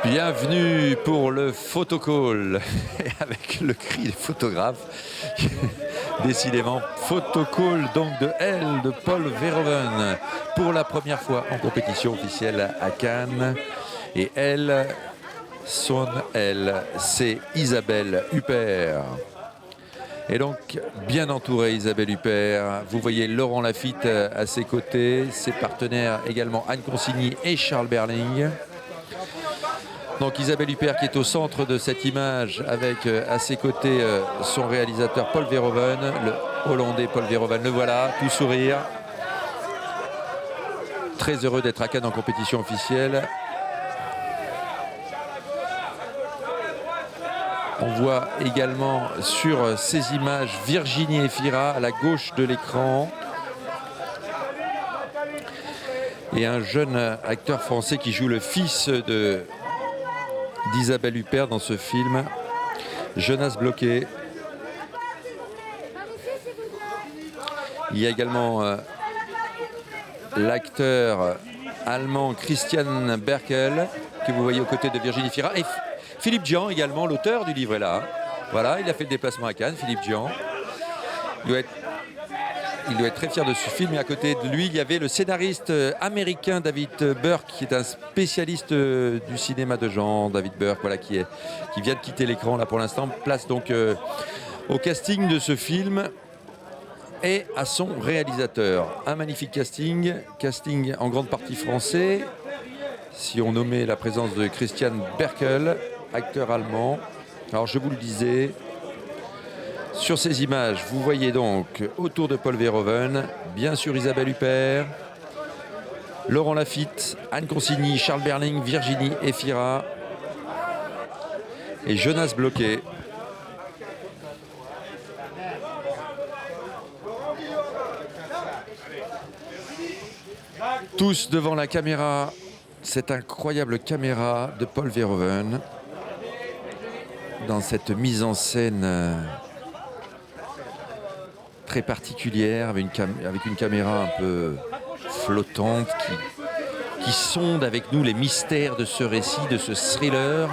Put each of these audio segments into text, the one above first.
Bienvenue pour le photocall avec le cri des photographes. Décidément, photocall donc de Elle de Paul Verhoeven pour la première fois en compétition officielle à Cannes. Et elle, c'est Isabelle Huppert. Et donc, bien entourée, Isabelle Huppert. Vous voyez Laurent Lafitte à ses côtés, ses partenaires également Anne Consigny et Charles Berling. Donc Isabelle Huppert qui est au centre de cette image avec à ses côtés son réalisateur Paul Verhoeven, le Hollandais Paul Verhoeven, le voilà, tout sourire. Très heureux d'être à Cannes en compétition officielle. On voit également sur ces images Virginie Efira à la gauche de l'écran. Et un jeune acteur français qui joue le fils d'Isabelle Huppert dans ce film, Jonas Bloquet. Il y a également l'acteur allemand Christian Berkel que vous voyez aux côtés de Virginie Efira. Et Philippe Djian également, l'auteur du livre est là. Voilà, il a fait le déplacement à Cannes, Philippe Djian. Il doit être très fier de ce film. Et à côté de lui, il y avait le scénariste américain David Burke, qui est un spécialiste du cinéma de genre. David Burke, voilà, qui vient de quitter l'écran là pour l'instant. Place donc au casting de ce film et à son réalisateur. Un magnifique casting en grande partie français. Si on nommait la présence de Christian Berkel, acteur allemand. Alors je vous le disais. Sur ces images, vous voyez donc autour de Paul Verhoeven, bien sûr Isabelle Huppert, Laurent Lafitte, Anne Consigny, Charles Berling, Virginie Efira et Jonas Bloquet. Tous devant la caméra, cette incroyable caméra de Paul Verhoeven dans cette mise en scène très particulière, avec une caméra un peu flottante qui sonde avec nous les mystères de ce récit, de ce thriller.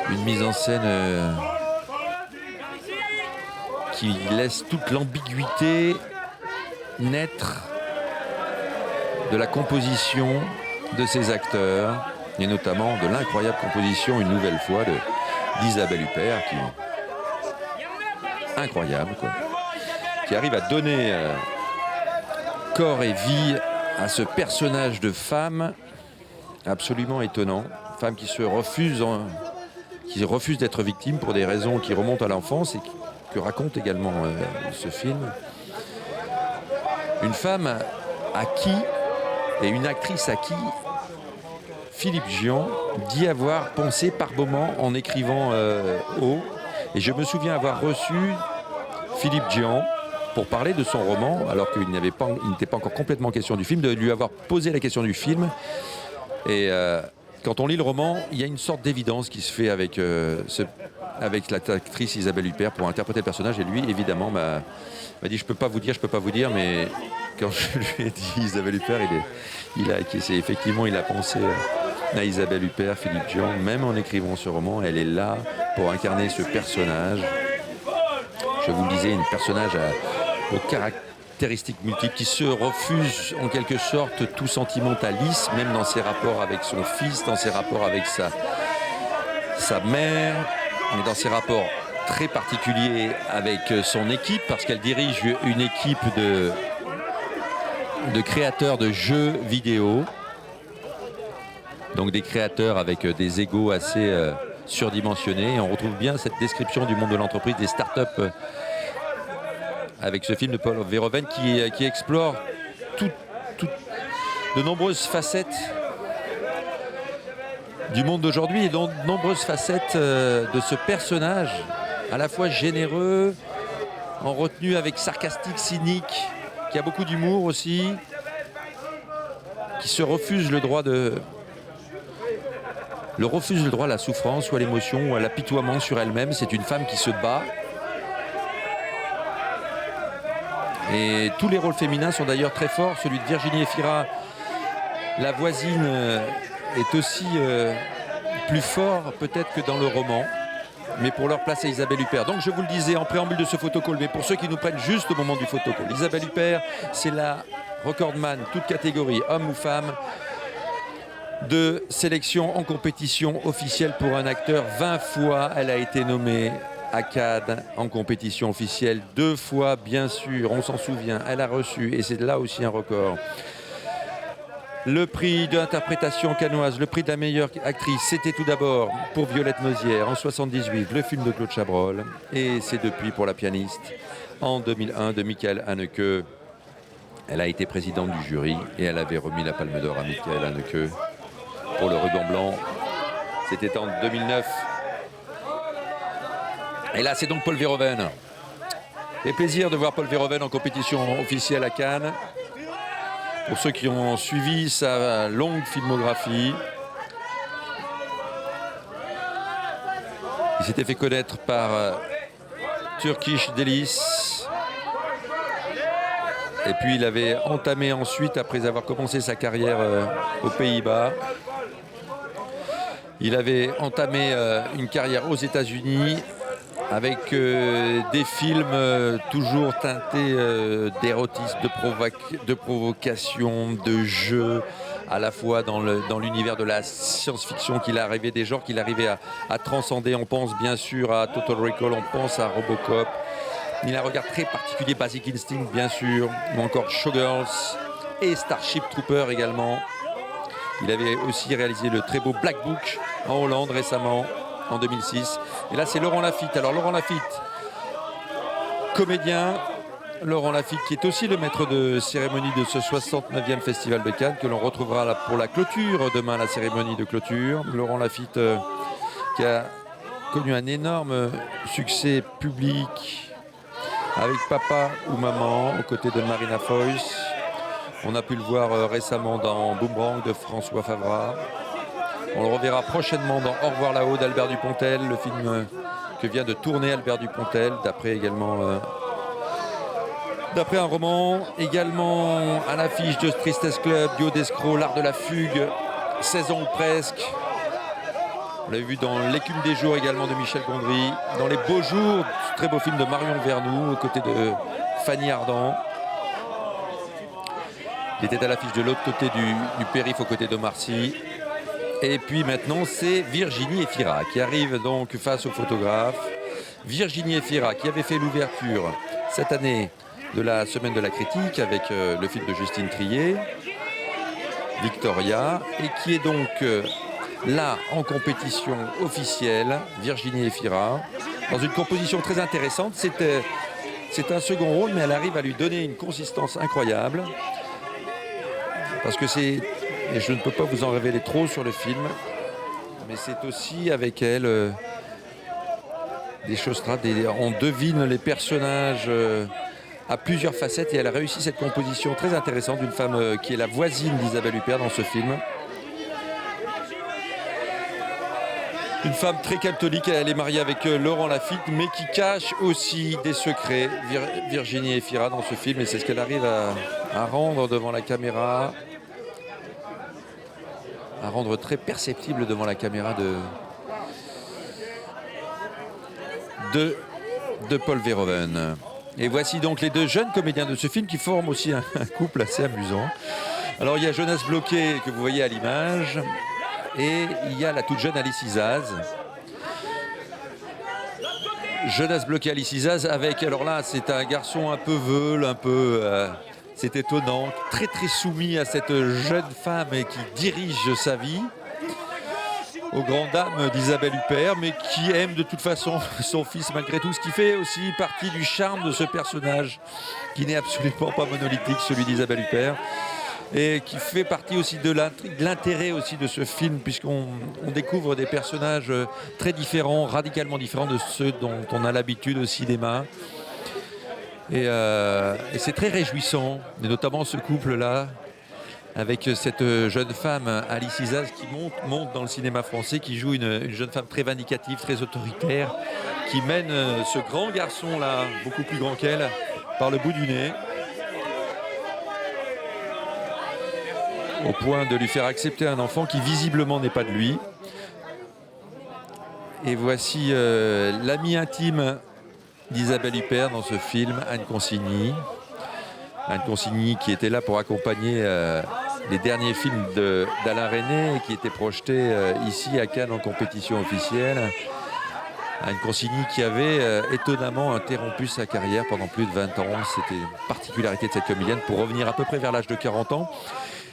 Une mise en scène qui laisse toute l'ambiguïté naître de la composition de ces acteurs et notamment de l'incroyable composition une nouvelle fois d'Isabelle Huppert qui incroyable, quoi, qui arrive à donner corps et vie à ce personnage de femme absolument étonnant, femme qui refuse d'être victime pour des raisons qui remontent à l'enfance et que raconte également ce film. Une femme à qui, et une actrice à qui Philippe Djian dit avoir pensé par moments en écrivant haut. Et je me souviens avoir reçu Philippe Djian pour parler de son roman, alors qu'il n'était pas encore complètement question du film, de lui avoir posé la question du film. Et quand on lit le roman, il y a une sorte d'évidence qui se fait avec l'actrice Isabelle Huppert pour interpréter le personnage. Et lui, évidemment, m'a dit je peux pas vous dire, mais quand je lui ai dit Isabelle Huppert, il a acquiescé. Effectivement, il a pensé à Isabelle Huppert, Philippe Djian, même en écrivant ce roman, elle est là pour incarner ce personnage. Je vous le disais, un personnage aux caractéristiques multiples qui se refuse en quelque sorte tout sentimentalisme, même dans ses rapports avec son fils, dans ses rapports avec sa mère, mais dans ses rapports très particuliers avec son équipe, parce qu'elle dirige une équipe de créateurs de jeux vidéo. Donc des créateurs avec des égos assez surdimensionnés. Et on retrouve bien cette description du monde de l'entreprise, des startups avec ce film de Paul Verhoeven qui explore de nombreuses facettes du monde d'aujourd'hui et de nombreuses facettes de ce personnage à la fois généreux, en retenue avec sarcastique, cynique, qui a beaucoup d'humour aussi, qui se refuse le droit à la souffrance ou à l'émotion ou à l'apitoiement sur elle-même. C'est une femme qui se bat. Et tous les rôles féminins sont d'ailleurs très forts. Celui de Virginie Efira La voisine est aussi plus fort peut-être que dans le roman. Mais pour leur place, c'est Isabelle Huppert. Donc je vous le disais en préambule de ce photocall, mais pour ceux qui nous prennent juste au moment du photocall, Isabelle Huppert, c'est la recordman, toute catégorie, homme ou femme, de sélection en compétition officielle pour un acteur. 20 fois, elle a été nommée à Cannes en compétition officielle. 2 fois, bien sûr, on s'en souvient, elle a reçu, et c'est là aussi un record, le prix d'interprétation cannoise, le prix de la meilleure actrice. C'était tout d'abord pour Violette Nozière en 78, le film de Claude Chabrol. Et c'est depuis pour la pianiste en 2001 de Michael Haneke. Elle a été présidente du jury et elle avait remis la Palme d'Or à Michael Haneke pour le ruban blanc. C'était en 2009. Et là, c'est donc Paul Verhoeven. C'est plaisir de voir Paul Verhoeven en compétition officielle à Cannes. Pour ceux qui ont suivi sa longue filmographie, il s'était fait connaître par Turkish Delice. Et puis il avait entamé ensuite, après avoir commencé sa carrière aux Pays-Bas, il avait entamé une carrière aux États-Unis avec des films toujours teintés d'érotisme, de provocation, de jeu, à la fois dans l'univers de la science-fiction, qu'il arrivait des genres qu'il arrivait à transcender. On pense bien sûr à Total Recall, on pense à Robocop. Il a un regard très particulier, Basic Instinct bien sûr, ou encore Showgirls et Starship Trooper également. Il avait aussi réalisé le très beau Black Book en Hollande récemment, en 2006. Et là, c'est Laurent Lafitte. Alors, Laurent Lafitte, comédien. Laurent Lafitte, qui est aussi le maître de cérémonie de ce 69e Festival de Cannes, que l'on retrouvera là pour la clôture, demain, la cérémonie de clôture. Laurent Lafitte, qui a connu un énorme succès public avec Papa ou Maman, aux côtés de Marina Foïs. On a pu le voir récemment dans Boomerang de François Favras. On le reverra prochainement dans Au revoir là-haut d'Albert Dupontel, le film que vient de tourner Albert Dupontel, d'après un roman. Également à l'affiche de Tristesse Club, Duo d'escrocs, L'art de la fugue, 16 ans ou presque. On l'a vu dans L'écume des jours également de Michel Gondry. Dans Les beaux jours, très beau film de Marion Vernou, aux côtés de Fanny Ardant. Il était à l'affiche de l'autre côté du périph', aux côtés d'Omar Sy. Et puis maintenant, c'est Virginie Efira qui arrive donc face au photographe. Virginie Efira qui avait fait l'ouverture cette année de la Semaine de la Critique avec le film de Justine Triet, Victoria, et qui est donc là en compétition officielle, Virginie Efira, dans une composition très intéressante. C'est un second rôle, mais elle arrive à lui donner une consistance incroyable. Parce que c'est... Et je ne peux pas vous en révéler trop sur le film, mais c'est aussi avec elle des choses on devine les personnages à plusieurs facettes, et elle a réussi cette composition très intéressante d'une femme qui est la voisine d'Isabelle Huppert dans ce film. Une femme très catholique, elle est mariée avec Laurent Lafitte, mais qui cache aussi des secrets, Virginie Efira, dans ce film, et c'est ce qu'elle arrive à rendre devant la caméra. À rendre très perceptible devant la caméra de Paul Verhoeven. Et voici donc les deux jeunes comédiens de ce film qui forment aussi un couple assez amusant. Alors il y a Jonas Bloquet que vous voyez à l'image, et il y a la toute jeune Alice Isaz. Jonas Bloquet, Alice Isaz avec, alors là c'est un garçon un peu veule, un peu... c'est étonnant, très très soumis à cette jeune femme qui dirige sa vie, aux grandes dames d'Isabelle Huppert, mais qui aime de toute façon son fils malgré tout, ce qui fait aussi partie du charme de ce personnage, qui n'est absolument pas monolithique, celui d'Isabelle Huppert, et qui fait partie aussi de l'intérêt aussi de ce film, puisqu'on découvre des personnages très différents, radicalement différents de ceux dont on a l'habitude au cinéma. Et c'est très réjouissant, et notamment ce couple-là, avec cette jeune femme, Alice Isaz, qui monte dans le cinéma français, qui joue une jeune femme très vindicative, très autoritaire, qui mène ce grand garçon-là, beaucoup plus grand qu'elle, par le bout du nez. au point de lui faire accepter un enfant qui visiblement n'est pas de lui. Et voici l'amie intime d'Isabelle Huppert dans ce film, Anne Consigny. Anne Consigny qui était là pour accompagner les derniers films d'Alain Resnais et qui était projeté ici à Cannes en compétition officielle. Anne Consigny qui avait étonnamment interrompu sa carrière pendant plus de 20 ans. C'était une particularité de cette comédienne pour revenir à peu près vers l'âge de 40 ans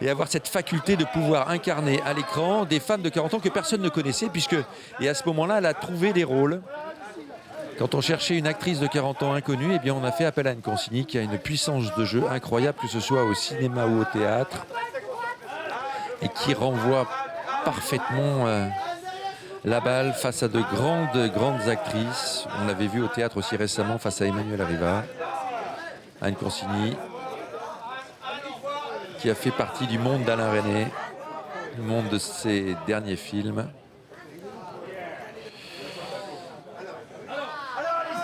et avoir cette faculté de pouvoir incarner à l'écran des femmes de 40 ans que personne ne connaissait et à ce moment-là, elle a trouvé des rôles. Quand on cherchait une actrice de 40 ans inconnue, eh bien on a fait appel à Anne Consigny qui a une puissance de jeu incroyable, que ce soit au cinéma ou au théâtre, et qui renvoie parfaitement la balle face à de grandes actrices. On l'avait vu au théâtre aussi récemment face à Emmanuelle Riva. Anne Consigny qui a fait partie du monde d'Alain Resnais, du monde de ses derniers films.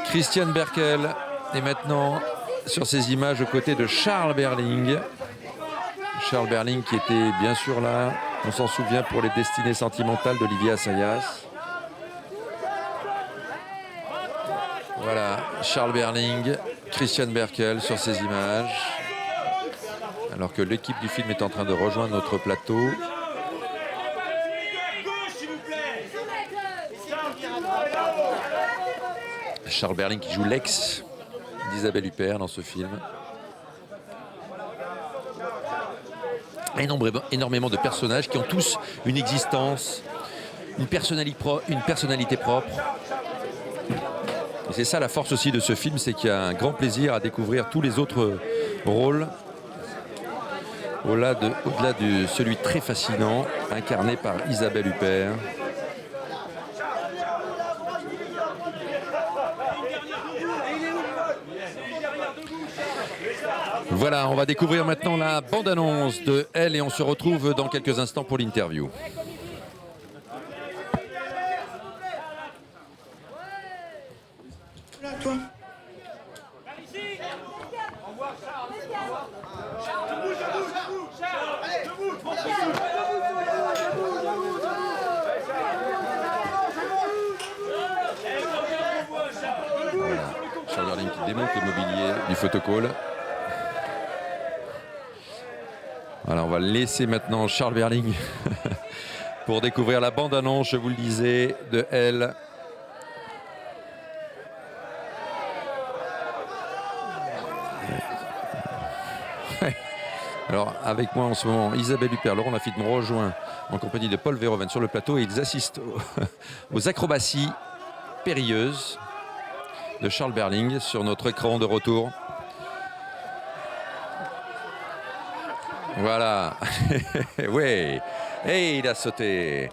Christiane Berkel est maintenant sur ces images aux côtés de Charles Berling. Charles Berling qui était bien sûr là, on s'en souvient, pour les destinées sentimentales d'Olivier Assayas. Voilà, Charles Berling, Christiane Berkel sur ces images. Alors que l'équipe du film est en train de rejoindre notre plateau. Charles Berling qui joue l'ex d'Isabelle Huppert dans ce film. Énormément de personnages qui ont tous une existence, une personnalité propre. Et c'est ça la force aussi de ce film, c'est qu'il y a un grand plaisir à découvrir tous les autres rôles, au-delà de celui très fascinant incarné par Isabelle Huppert. Voilà, on va découvrir maintenant la bande-annonce de Elle et on se retrouve dans quelques instants pour l'interview. Voilà. Charles Berling qui démonte le mobilier du photocall. Voilà, on va laisser maintenant Charles Berling pour découvrir la bande-annonce, je vous le disais, de Elle. Alors, avec moi en ce moment, Isabelle Huppert, Laurent Lafitte me rejoint en compagnie de Paul Verhoeven sur le plateau et ils assistent aux acrobaties périlleuses de Charles Berling sur notre écran de retour. Voilà. Oui. Et il a sauté.